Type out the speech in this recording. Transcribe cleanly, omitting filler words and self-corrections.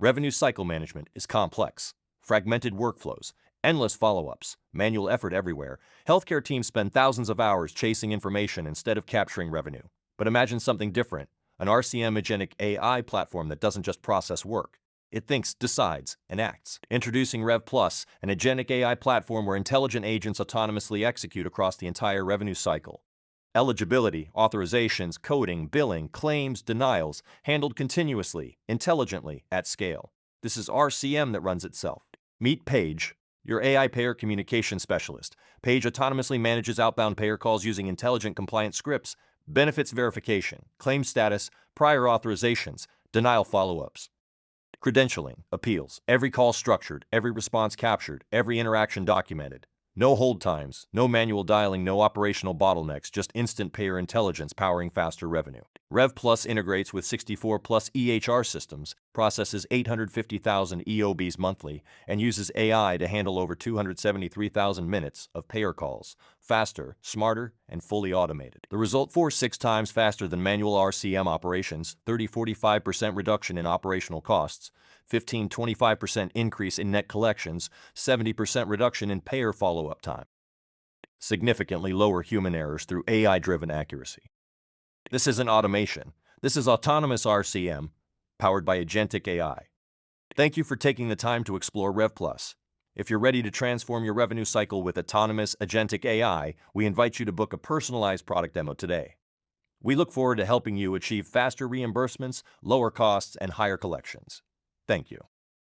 Revenue cycle management is complex. Fragmented workflows, endless follow-ups, manual effort everywhere. Healthcare teams spend thousands of hours chasing information instead of capturing revenue. But imagine something different, an RCM Agentic AI platform that doesn't just process work. It thinks, decides, and acts. Introducing RevPlus, an agentic AI platform where intelligent agents autonomously execute across the entire revenue cycle. Eligibility, authorizations, coding, billing, claims, denials, handled continuously, intelligently, at scale. This is RCM that runs itself. Meet Paige, your AI payer communication specialist. Paige autonomously manages outbound payer calls using intelligent compliance scripts, benefits verification, claim status, prior authorizations, denial follow-ups. Credentialing, appeals, every call structured, every response captured, every interaction documented. No hold times, no manual dialing, no operational bottlenecks, just instant payer intelligence powering faster revenue. RevPlus integrates with 64 plus EHR systems, processes 850,000 EOBs monthly, and uses AI to handle over 273,000 minutes of payer calls, faster, smarter, and fully automated. The result: 4-6 times faster than manual RCM operations, 30-45% reduction in operational costs, 15-25% increase in net collections, 70% reduction in payer follow-up time. Significantly lower human errors through AI-driven accuracy. This isn't automation. This is autonomous RCM, powered by Agentic AI. Thank you for taking the time to explore RevPlus. If you're ready to transform your revenue cycle with autonomous Agentic AI, we invite you to book a personalized product demo today. We look forward to helping you achieve faster reimbursements, lower costs, and higher collections. Thank you.